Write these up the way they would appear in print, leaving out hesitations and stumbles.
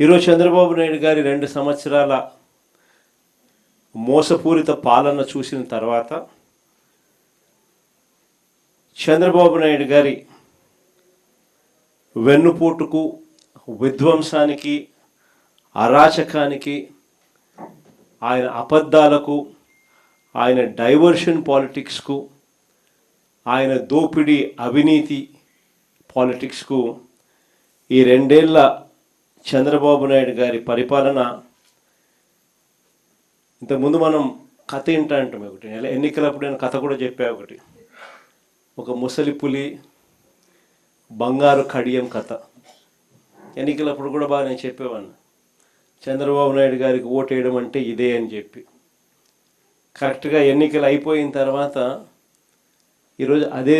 ఈరోజు చంద్రబాబు నాయుడు గారి 2 సంవత్సరాల మోసపూరిత పాలన చూసిన తర్వాత చంద్రబాబు నాయుడు గారి వెన్నుపోటుకు, విధ్వంసానికి, అరాచకానికి, ఆయన అబద్ధాలకు, ఆయన డైవర్షన్ పాలిటిక్స్కు, ఆయన దోపిడీ అవినీతి పాలిటిక్స్కు ఈ 2 ఏళ్ల చంద్రబాబు నాయుడు గారి పరిపాలన. ఇంతకుముందు మనం కథ ఏంటంటాం ఒకటి, ఎన్నికలప్పుడు నేను కథ కూడా చెప్పా ఒకటి, ఒక ముసలి పులి బంగారు కడియం కథ. ఎన్నికలప్పుడు కూడా బాగా నేను చెప్పేవాడిని, చంద్రబాబు నాయుడు గారికి ఓటు వేయడం అంటే ఇదే అని చెప్పి. కరెక్ట్గా ఎన్నికలు అయిపోయిన తర్వాత ఈరోజు అదే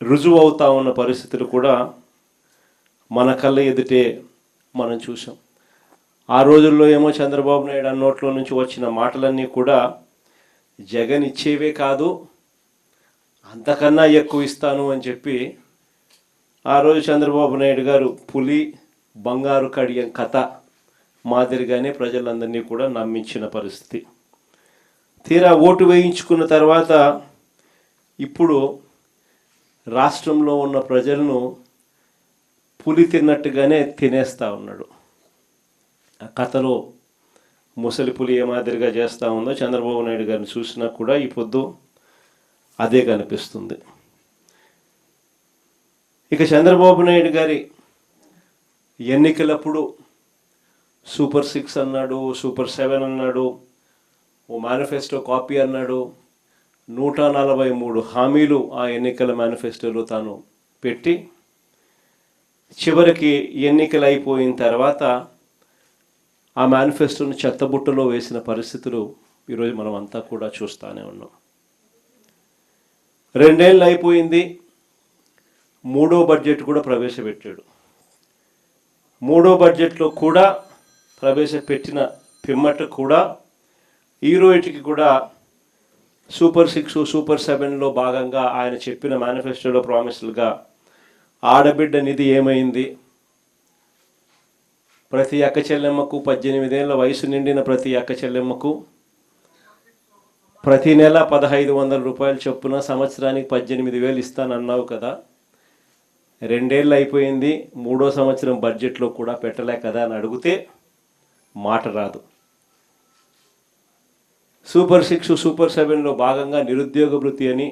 రుజువు అవుతా ఉన్న పరిస్థితులు కూడా మన కళ్ళ ఎదుటే మనం చూసాం. ఆ రోజుల్లో ఏమో చంద్రబాబు నాయుడు నోట్లో నుంచి వచ్చిన మాటలన్నీ కూడా జగన్ ఇచ్చేవే కాదు, అంతకన్నా ఎక్కువ ఇస్తాను అని చెప్పి ఆ రోజు చంద్రబాబు నాయుడు గారు పులి బంగారు కడియం కథ మాదిరిగానే ప్రజలందరినీ కూడా నమ్మించిన పరిస్థితి. తీరా ఓటు వేయించుకున్న తర్వాత ఇప్పుడు రాష్ట్రంలో ఉన్న ప్రజలను పులి తిన్నట్టుగానే తినేస్తూ ఉన్నాడు. ఆ కథలో ముసలి పులి ఏ మాదిరిగా చేస్తూ ఉందో చంద్రబాబు నాయుడు గారిని చూసినా కూడా ఈ పొద్దు అదే కనిపిస్తుంది. ఇక చంద్రబాబు నాయుడు గారి ఎన్నికలప్పుడు సూపర్ 6 అన్నాడు, సూపర్ 7 అన్నాడు, ఓ మేనిఫెస్టో కాపీ అన్నాడు, 143 హామీలు ఆ ఎన్నికల మేనిఫెస్టోలో తాను పెట్టి చివరికి ఎన్నికలు అయిపోయిన తర్వాత ఆ మేనిఫెస్టోను చెత్తబుట్టలో వేసిన పరిస్థితులు ఈరోజు మనం అంతా కూడా చూస్తూనే ఉన్నాం. 2 ఏళ్ళు అయిపోయింది, 3వ బడ్జెట్ కూడా ప్రవేశపెట్టాడు. 3వ బడ్జెట్లో కూడా ప్రవేశపెట్టిన పిమ్మట కూడా ఈ రోజుకి కూడా సూపర్ 6, సూపర్ 7లో భాగంగా ఆయన చెప్పిన మేనిఫెస్టోలో ప్రామిస్లుగా ఆడబిడ్డ నిధి ఏమైంది, ప్రతి అక్క చెల్లెమ్మకు 18 ఏళ్ళ వయసు నిండిన ప్రతి అక్క చెల్లెమ్మకు ప్రతి నెల 1500 రూపాయలు చొప్పున సంవత్సరానికి 18,000 ఇస్తానన్నావు కదా, 2 ఏళ్ళు అయిపోయింది, 3వ సంవత్సరం బడ్జెట్లో కూడా పెట్టలే కదా అని అడిగితే మాట రాదు. సూపర్ 6, సూపర్ 7లో భాగంగా నిరుద్యోగ భృతి అని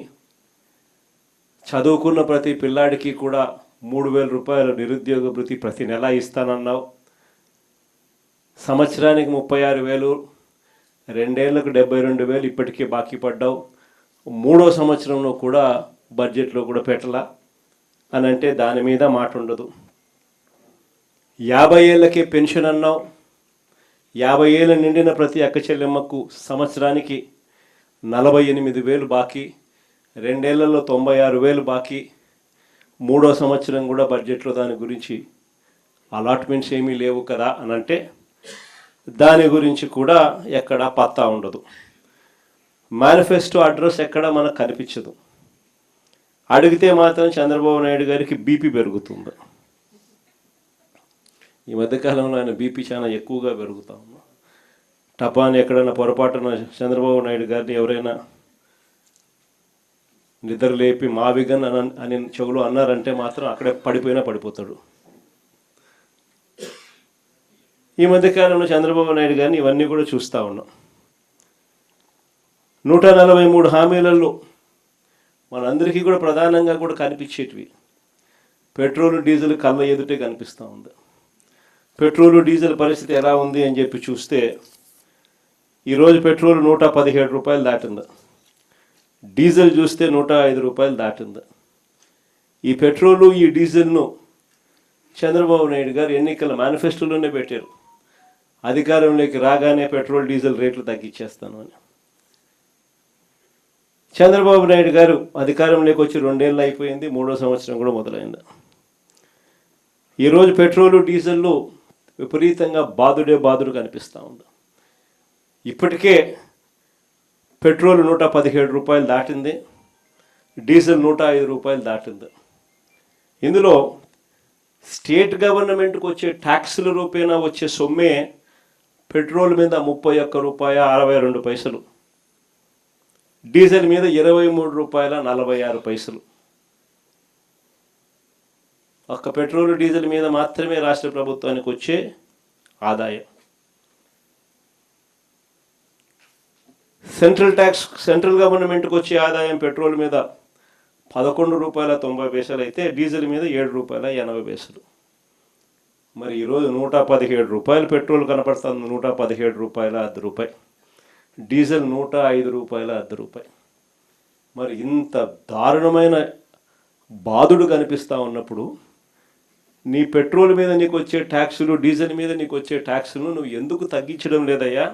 చదువుకున్న ప్రతి పిల్లాడికి కూడా 3,000 రూపాయలు నిరుద్యోగ భృతి ప్రతి నెల ఇస్తానన్నావు, సంవత్సరానికి 36,000, 2 ఏళ్లకు 72,000 ఇప్పటికే బాకీ పడ్డావు, 3వ సంవత్సరంలో కూడా బడ్జెట్లో కూడా పెట్టలా అని అంటే దాని మీద మాట ఉండదు. 50 ఏళ్ళకే పెన్షన్ అన్నావు, 50 ఏళ్ళ నిండిన ప్రతి అక్క చెల్లెమ్మకు సంవత్సరానికి 48,000 బాకీ, 2 ఏళ్లలో 96,000 బాకీ, 3వ సంవత్సరం కూడా బడ్జెట్లో దాని గురించి అలాట్మెంట్స్ ఏమీ లేవు కదా అని అంటే దాని గురించి కూడా ఎక్కడా పత్తా ఉండదు. మేనిఫెస్టో అడ్రస్ ఎక్కడా మనకు కనిపించదు. అడిగితే మాత్రం చంద్రబాబు నాయుడు గారికి బీపీ పెరుగుతుంది. ఈ మధ్యకాలంలో ఆయన బీపీ చాలా ఎక్కువగా పెరుగుతూ ఉంది. టపాని ఎక్కడైనా పొరపాటున చంద్రబాబు నాయుడు గారిని ఎవరైనా నిద్ర లేపి మావిగన్ అని చెవులు అన్నారంటే మాత్రం అక్కడే పడిపోతాడు. ఈ మధ్యకాలంలో చంద్రబాబు నాయుడు గారిని ఇవన్నీ కూడా చూస్తూ ఉన్నాం. 143 హామీలలో మనందరికీ కూడా ప్రధానంగా కూడా కనిపించేటివి పెట్రోలు డీజిల్ కళ్ళ ఎదుటే కనిపిస్తూ ఉంది. పెట్రోలు డీజిల్ పరిస్థితి ఎలా ఉంది అని చెప్పి చూస్తే ఈరోజు పెట్రోల్ 117 రూపాయలు దాటింది, డీజిల్ చూస్తే 105 రూపాయలు దాటింది. ఈ పెట్రోలు ఈ డీజిల్ను చంద్రబాబు నాయుడు గారు ఎన్నికల మేనిఫెస్టోలోనే పెట్టారు, అధికారంలోకి రాగానే పెట్రోల్ డీజిల్ రేట్లు తగ్గించేస్తాను అని. చంద్రబాబు నాయుడు గారు అధికారంలోకి వచ్చి 2 ఏళ్ళు అయిపోయింది, 3వ సంవత్సరం కూడా మొదలైంది. ఈరోజు పెట్రోలు డీజిల్లు విపరీతంగా బాదుడు కనిపిస్తూ ఉంది. ఇప్పటికే పెట్రోల్ 117 రూపాయలు దాటింది, డీజిల్ 105 రూపాయలు దాటింది. ఇందులో స్టేట్ గవర్నమెంట్కి వచ్చే ట్యాక్సుల రూపేణా వచ్చే సొమ్మే పెట్రోల్ మీద 31 రూపాయ 62 పైసలు, డీజిల్ మీద 23 రూపాయల 46 పైసలు. ఒక్క పెట్రోల్ డీజిల్ మీద మాత్రమే రాష్ట్ర ప్రభుత్వానికి వచ్చే ఆదాయం. సెంట్రల్ గవర్నమెంట్కి వచ్చే ఆదాయం పెట్రోల్ మీద 11 రూపాయల 90 పైసలు అయితే డీజిల్ మీద 7 రూపాయల 80 పైసలు. మరి ఈరోజు 117 రూపాయలు పెట్రోల్ కనపడుతుంది, 117 రూపాయల 10 రూపాయి, డీజిల్ 105 రూపాయల 10 రూపాయి. మరి ఇంత దారుణమైన బాధుడు కనిపిస్తూ ఉన్నప్పుడు నీ పెట్రోల్ మీద నీకు వచ్చే ట్యాక్సులు, డీజిల్ మీద నీకు వచ్చే ట్యాక్సులు నువ్వు ఎందుకు తగ్గించడం లేదయ్యా?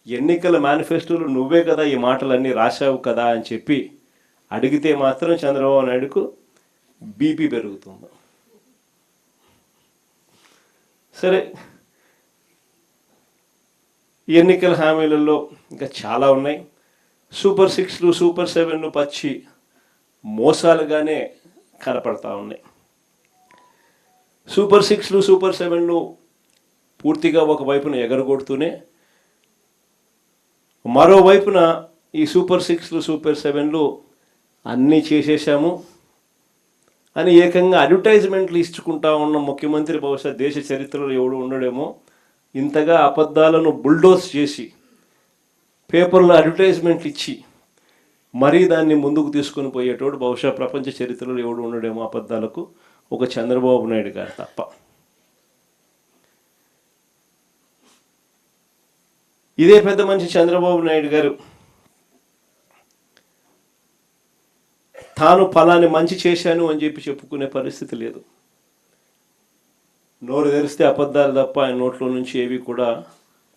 ఎన్నికల మేనిఫెస్టోలు నువ్వే కదా ఈ మాటలన్నీ రాశావు కదా అని చెప్పి అడిగితే మాత్రం చంద్రబాబు నాయుడుకు బీపీ పెరుగుతుంది. సరే, ఎన్నికల హామీలలో ఇంకా చాలా ఉన్నాయి. సూపర్ 6లు సూపర్ 7లు పచ్చి మోసాలుగానే కనపడతా ఉన్నాయి. సూపర్ 6లు సూపర్ 7లు పూర్తిగా ఒకవైపున ఎగరగొడుతూనే మరోవైపున ఈ సూపర్ 6లు సూపర్ 7లు అన్నీ చేసేసాము అని ఏకంగా అడ్వర్టైజ్మెంట్లు ఇచ్చుకుంటా ఉన్న ముఖ్యమంత్రి బహుశా దేశ చరిత్రలో ఎవడు ఉండడేమో. ఇంతగా అబద్ధాలను బుల్డోస్ చేసి పేపర్లో అడ్వర్టైజ్మెంట్లు ఇచ్చి మరీ దాన్ని ముందుకు తీసుకొని పోయేటోడు బహుశా ప్రపంచ చరిత్రలో ఎవడు ఉండడేమో అబద్ధాలకు, ఒక చంద్రబాబు నాయుడు గారు తప్ప. ఇదే పెద్ద మనిషి చంద్రబాబు నాయుడు గారు తాను ఫలాన్ని మంచి చేశాను అని చెప్పి చెప్పుకునే పరిస్థితి లేదు. నోరు తెరిస్తే అబద్ధాలు తప్ప ఆయన నోట్లో నుంచి ఏవి కూడా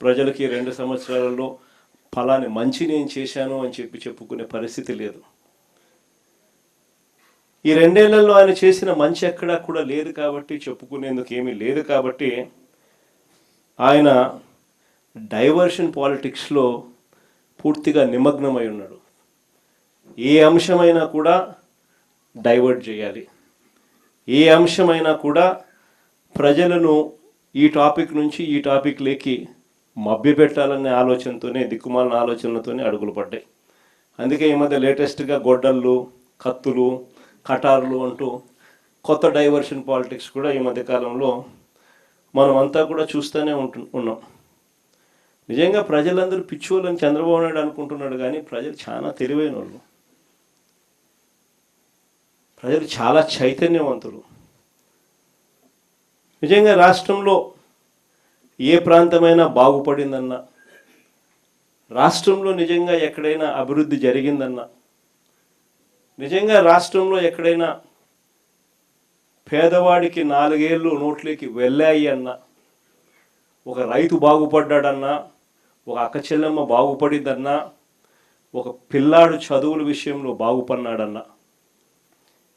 ప్రజలకి 2 సంవత్సరాలలో ఫలాన్ని మంచి నేను చేశాను అని చెప్పి చెప్పుకునే పరిస్థితి లేదు. ఈ 2 ఏళ్లలో ఆయన చేసిన మంచి ఎక్కడా కూడా లేదు కాబట్టి, చెప్పుకునేందుకు ఏమీ లేదు కాబట్టి ఆయన డైవర్షన్ పాలిటిక్స్లో పూర్తిగా నిమగ్నమై ఉన్నాడు. ఏ అంశమైనా కూడా డైవర్ట్ చేయాలి, ఏ అంశమైనా కూడా ప్రజలను ఈ టాపిక్ నుంచి ఈ టాపిక్లోకి మభ్యపెట్టాలనే ఆలోచనతోనే, దిక్కుమాలిన ఆలోచనలతోనే అడుగులు పడ్డాయి. అందుకే ఈ మధ్య లేటెస్ట్గా గొడ్డళ్ళు, కత్తులు, కటార్లు అంటూ కొత్త డైవర్షన్ పాలిటిక్స్ కూడా ఈ మధ్యకాలంలో మనం అంతా కూడా చూస్తూనే ఉన్నాం. నిజంగా ప్రజలందరూ పిచ్చోళ్ళని చంద్రబాబు నాయుడు అనుకుంటున్నాడు, కానీ ప్రజలు చాలా తెలివైన వాళ్ళు, ప్రజలు చాలా చైతన్యవంతులు. నిజంగా రాష్ట్రంలో ఏ ప్రాంతమైనా బాగుపడిందన్నా, రాష్ట్రంలో నిజంగా ఎక్కడైనా అభివృద్ధి జరిగిందన్నా, నిజంగా రాష్ట్రంలో ఎక్కడైనా పేదవాడికి 4 ఏళ్ళు నోట్లోకి వెళ్ళాయి అన్నా, ఒక రైతు బాగుపడ్డాడన్నా, ఒక అక్క చెల్లెమ్మ బాగుపడిందన్నా, ఒక పిల్లాడు చదువుల విషయంలో బాగుపడినాడన్నా,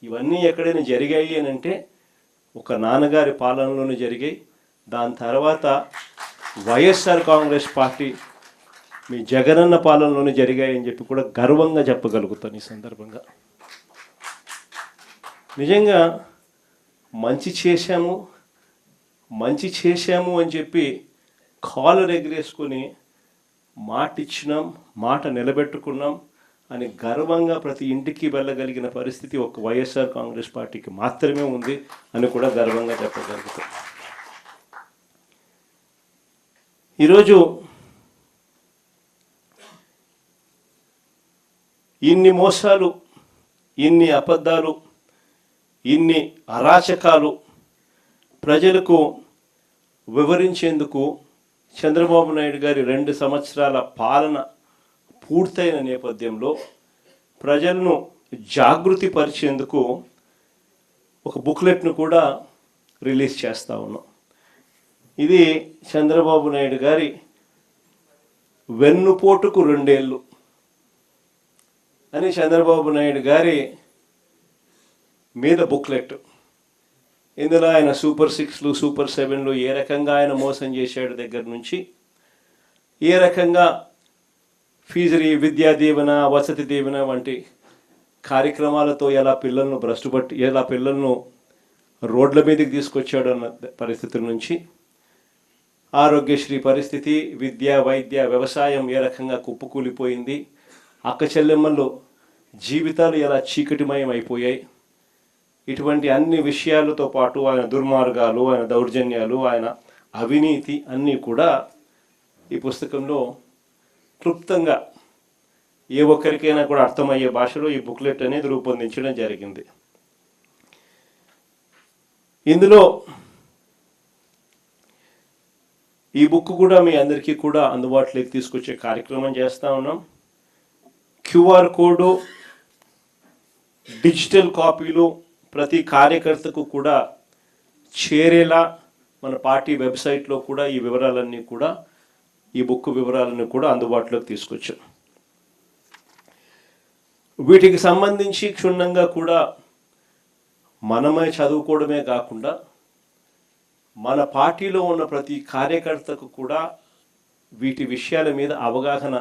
ఇవన్నీ ఎక్కడైనా జరిగాయి అని అంటే ఒక నాన్నగారి పాలనలోనే జరిగాయి. దాని తర్వాత వైఎస్ఆర్ కాంగ్రెస్ పార్టీ మీ జగనన్న పాలనలోనే జరిగాయని చెప్పి కూడా గర్వంగా చెప్పగలుగుతాను ఈ సందర్భంగా. నిజంగా మంచి చేశాము అని చెప్పి కాలర్ ఎగిరేసుకొని మాట ఇచ్చినాం, మాట నిలబెట్టుకున్నాం అని గర్వంగా ప్రతి ఇంటికి వెళ్ళగలిగిన పరిస్థితి ఒక వైఎస్ఆర్ కాంగ్రెస్ పార్టీకి మాత్రమే ఉంది అని కూడా గర్వంగా చెప్పగలుగుతాం. ఈరోజు ఇన్ని మోసాలు, ఇన్ని అబద్ధాలు, ఇన్ని అరాచకాలు ప్రజలకు వివరించేందుకు చంద్రబాబు నాయుడు గారి 2 సంవత్సరాల పాలన పూర్తయిన నేపథ్యంలో ప్రజలను జాగృతి పరిచేందుకు ఒక బుక్లెట్ను కూడా రిలీజ్ చేస్తూ ఉన్నాం. ఇది చంద్రబాబు నాయుడు గారి వెన్నుపోటుకు 2 ఏళ్ళు అని చంద్రబాబు నాయుడు గారి మీద బుక్లెట్. ఇందులో ఆయన సూపర్ 6లు సూపర్ 7లు ఏ రకంగా ఆయన మోసం చేశాడు దగ్గర నుంచి, ఏ రకంగా ఫీజు విద్యా దీవెన, వసతి దీవెన వంటి కార్యక్రమాలతో ఎలా పిల్లలను రోడ్ల మీదకి తీసుకొచ్చాడు అన్న పరిస్థితుల నుంచి ఆరోగ్యశ్రీ పరిస్థితి, విద్య, వైద్య, వ్యవసాయం ఏ రకంగా కుప్పకూలిపోయింది, అక్క చెల్లెమ్మలు జీవితాలు ఎలా చీకటిమయం అయిపోయాయి, ఇటువంటి అన్ని విషయాలతో పాటు ఆయన దుర్మార్గాలు, ఆయన దౌర్జన్యాలు, ఆయన అవినీతి అన్నీ కూడా ఈ పుస్తకంలో క్లుప్తంగా ఏ ఒక్కరికైనా కూడా అర్థమయ్యే భాషలో ఈ బుక్లెట్ అనేది రూపొందించడం జరిగింది. ఇందులో ఈ బుక్ కూడా మీ అందరికీ కూడా అందుబాటులోకి తీసుకొచ్చే కార్యక్రమం చేస్తూ ఉన్నాం. QR కోడ్, డిజిటల్ కాపీలు ప్రతి కార్యకర్తకు కూడా చేరేలా మన పార్టీ వెబ్సైట్లో కూడా ఈ వివరాలన్నీ కూడా, ఈ బుక్ వివరాలన్నీ కూడా అందుబాటులోకి తీసుకొచ్చాం. వీటికి సంబంధించి క్షుణ్ణంగా కూడా మనమే చదువుకోవడమే కాకుండా మన పార్టీలో ఉన్న ప్రతి కార్యకర్తకు కూడా వీటి విషయాల మీద అవగాహన,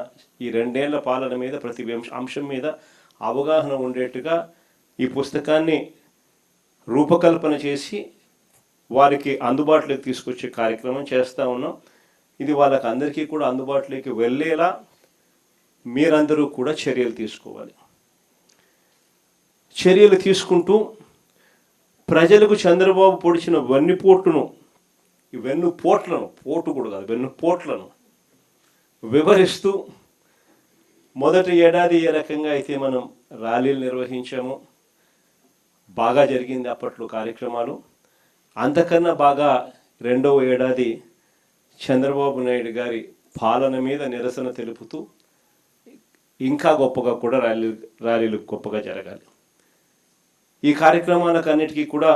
ఈ 2 ఏళ్ల పాలన మీద ప్రతి అంశం మీద అవగాహన ఉండేట్టుగా ఈ పుస్తకాన్ని రూపకల్పన చేసి వారికి అందుబాటులోకి తీసుకొచ్చే కార్యక్రమం చేస్తూ ఉన్నాం. ఇది వాళ్ళకి అందరికీ కూడా అందుబాటులోకి వెళ్ళేలా మీరందరూ కూడా చర్యలు తీసుకోవాలి. చర్యలు తీసుకుంటూ ప్రజలకు చంద్రబాబు పొడిచిన వెన్నుపోట్లను, ఈ వెన్నుపోట్లను, పోటు కూడా కాదు, వెన్నుపోట్లను వివరిస్తూ మొదటి ఏడాది ఏ రకంగా అయితే మనం ర్యాలీలు నిర్వహించామో బాగా జరిగింది అప్పట్లో కార్యక్రమాలు. అంతకన్నా బాగా రెండవ ఏడాది చంద్రబాబు నాయుడు గారి పాలన మీద నిరసన తెలుపుతూ ఇంకా గొప్పగా కూడా ర్యాలీలు గొప్పగా జరగాలి. ఈ కార్యక్రమాలకు అన్నిటికీ కూడా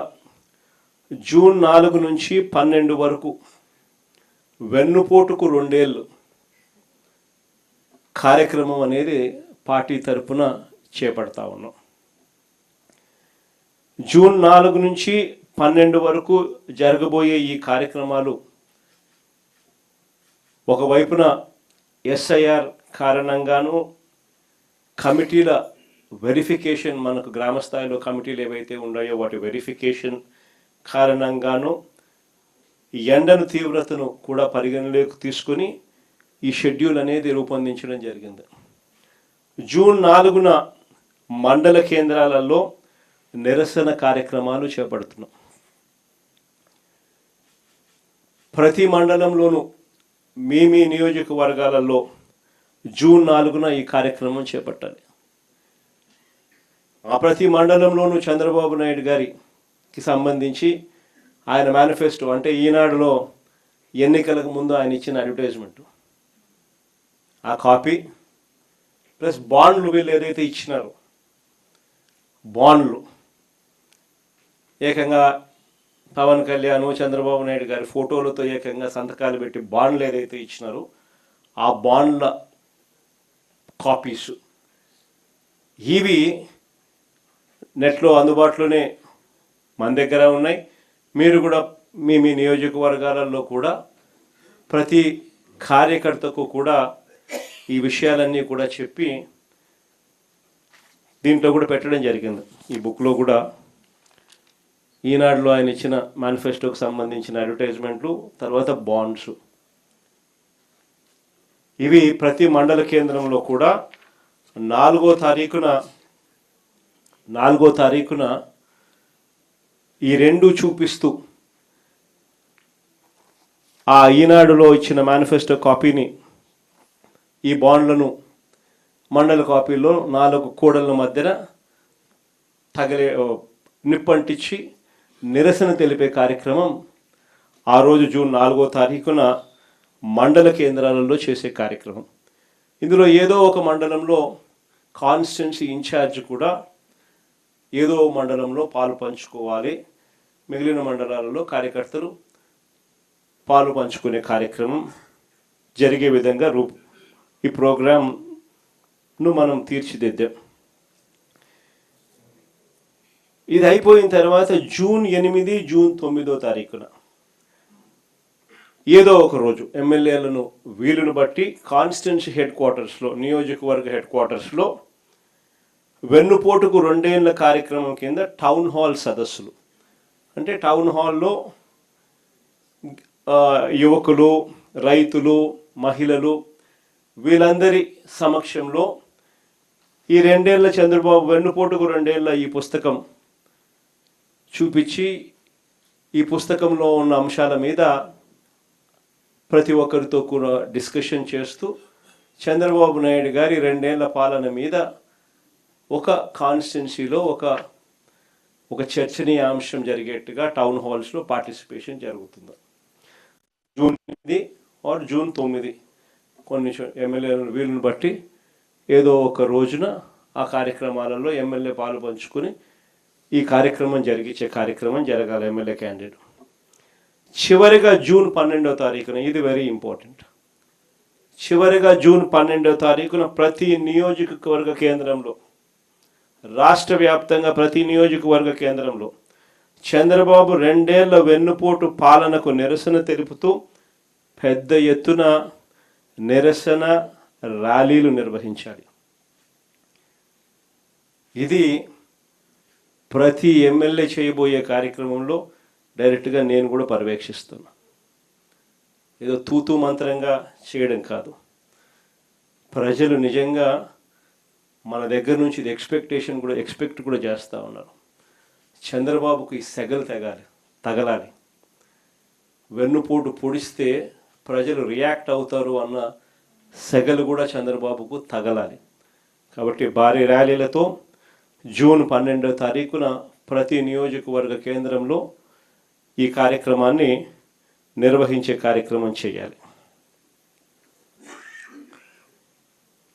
జూన్ 4 నుంచి 12 వరకు వెన్నుపోటుకు 2 ఏళ్ళు కార్యక్రమం అనేది పార్టీ తరఫున చేపడతా ఉన్నాం. జూన్ 4 నుంచి 12 వరకు జరగబోయే ఈ కార్యక్రమాలు ఒకవైపున SIR కారణంగాను, కమిటీల వెరిఫికేషన్, మనకు గ్రామ స్థాయిలో కమిటీలు ఏవైతే ఉన్నాయో వాటి వెరిఫికేషన్ కారణంగాను, ఎండను తీవ్రతను కూడా పరిగణలోకి తీసుకుని ఈ షెడ్యూల్ అనేది రూపొందించడం జరిగింది. జూన్ 4న మండల కేంద్రాలలో నిరసన కార్యక్రమాలు చేపడుతున్నాం. ప్రతి మండలంలోనూ మీ నియోజకవర్గాలలో జూన్ 4న ఈ కార్యక్రమం చేపట్టాలి. ఆ ప్రతి మండలంలోనూ చంద్రబాబు నాయుడు గారికి సంబంధించి ఆయన మేనిఫెస్టో, అంటే ఈనాడులో ఎన్నికలకు ముందు ఆయన ఇచ్చిన అడ్వర్టైజ్మెంట్, ఆ కాపీ ప్లస్ బాండ్లు, వీళ్ళు ఏదైతే ఇచ్చినారో బాండ్లు, ఏకంగా పవన్ కళ్యాణ్, చంద్రబాబు నాయుడు గారి ఫోటోలతో ఏకంగా సంతకాలు పెట్టి బాండ్లు ఏదైతే ఇచ్చినారో ఆ బాండ్ల కాపీస్ ఇవి నెట్లో అందుబాటులోనే మన దగ్గర ఉన్నాయి. మీరు కూడా మీ నియోజకవర్గాలలో కూడా ప్రతి కార్యకర్తకు కూడా ఈ విషయాలన్నీ కూడా చెప్పి దీంట్లో కూడా పెట్టడం జరిగింది. ఈ బుక్లో కూడా ఈనాడులో ఆయన ఇచ్చిన మేనిఫెస్టోకి సంబంధించిన అడ్వర్టైజ్మెంట్లు, తర్వాత బాండ్స్, ఇవి ప్రతి మండల కేంద్రంలో కూడా 4వ తారీఖున ఈ 2 చూపిస్తూ ఆ ఈనాడులో ఇచ్చిన మేనిఫెస్టో కాపీని, ఈ బాండ్లను మండల కాపీలో 4 కూడళ్ళ మధ్యన నిప్పంటించి నిరసన తెలిపే కార్యక్రమం ఆ రోజు జూన్ 4వ తారీఖున మండల కేంద్రాలలో చేసే కార్యక్రమం. ఇందులో ఏదో ఒక మండలంలో కాన్స్టిట్యున్సీ ఇన్ఛార్జ్ కూడా ఏదో మండలంలో పాలు పంచుకోవాలి, మిగిలిన మండలాలలో కార్యకర్తలు పాలు పంచుకునే కార్యక్రమం జరిగే విధంగా ఈ ప్రోగ్రాంను మనం తీర్చిదిద్దాం. ఇది అయిపోయిన తర్వాత జూన్ 8, జూన్ 9వ తారీఖున ఏదో ఒక రోజు ఎమ్మెల్యేలను వీలును బట్టి కాన్స్టిట్యున్సీ హెడ్ క్వార్టర్స్లో, నియోజకవర్గ హెడ్ క్వార్టర్స్లో వెన్నుపోటుకు 2 ఏళ్ల కార్యక్రమం కింద టౌన్ హాల్ సదస్సులు, అంటే టౌన్ హాల్లో యువకులు, రైతులు, మహిళలు వీళ్ళందరి సమక్షంలో ఈ 2 ఏళ్ల చంద్రబాబు వెన్నుపోటుకు 2 ఏళ్ల ఈ పుస్తకం చూపించి ఈ పుస్తకంలో ఉన్న అంశాల మీద ప్రతి ఒక్కరితో కూడా డిస్కషన్ చేస్తూ చంద్రబాబు నాయుడు గారి 2 ఏళ్ల పాలన మీద ఒక కాన్స్టిట్యున్సీలో ఒక చర్చనీయాంశం జరిగేట్టుగా టౌన్ హాల్స్లో పార్టిసిపేషన్ జరుగుతుంది. జూన్ 8 ఆర్ జూన్ 9 కొన్ని ఎమ్మెల్యేల వీలుని బట్టి ఏదో ఒక రోజున ఆ కార్యక్రమాలలో ఎమ్మెల్యే పాలు పంచుకొని ఈ కార్యక్రమం జరిగించే కార్యక్రమం జరగాలి. ఎమ్మెల్యే క్యాండిడేట్ చివరిగా జూన్ 12వ తారీఖున, ఇది వెరీ ఇంపార్టెంట్, చివరిగా జూన్ 12వ తారీఖున ప్రతి నియోజకవర్గ కేంద్రంలో, రాష్ట్ర వ్యాప్తంగా ప్రతి నియోజకవర్గ కేంద్రంలో చంద్రబాబు 2 ఏళ్ల వెన్నుపోటు పాలనకు నిరసన తెలుపుతూ పెద్ద ఎత్తున నిరసన ర్యాలీలు నిర్వహించాలి. ఇది ప్రతి ఎమ్మెల్యే చేయబోయే కార్యక్రమంలో డైరెక్ట్గా నేను కూడా పర్యవేక్షిస్తున్నా. ఏదో తూతూ మంత్రంగా చేయడం కాదు. ప్రజలు నిజంగా మన దగ్గర నుంచి ఇది ఎక్స్పెక్ట్ కూడా చేస్తూ ఉన్నారు. చంద్రబాబుకి సెగలు తగలాలి. వెన్నుపోటు పొడిస్తే ప్రజలు రియాక్ట్ అవుతారు అన్న సెగలు కూడా చంద్రబాబుకు తగలాలి. కాబట్టి భారీ ర్యాలీలతో జూన్ 12వ తారీఖున ప్రతి నియోజకవర్గ కేంద్రంలో ఈ కార్యక్రమాన్ని నిర్వహించే కార్యక్రమం చేయాలి.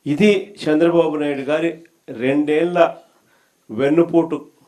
ఇది చంద్రబాబు నాయుడు గారి 2 ఏళ్ల వెన్నుపోటు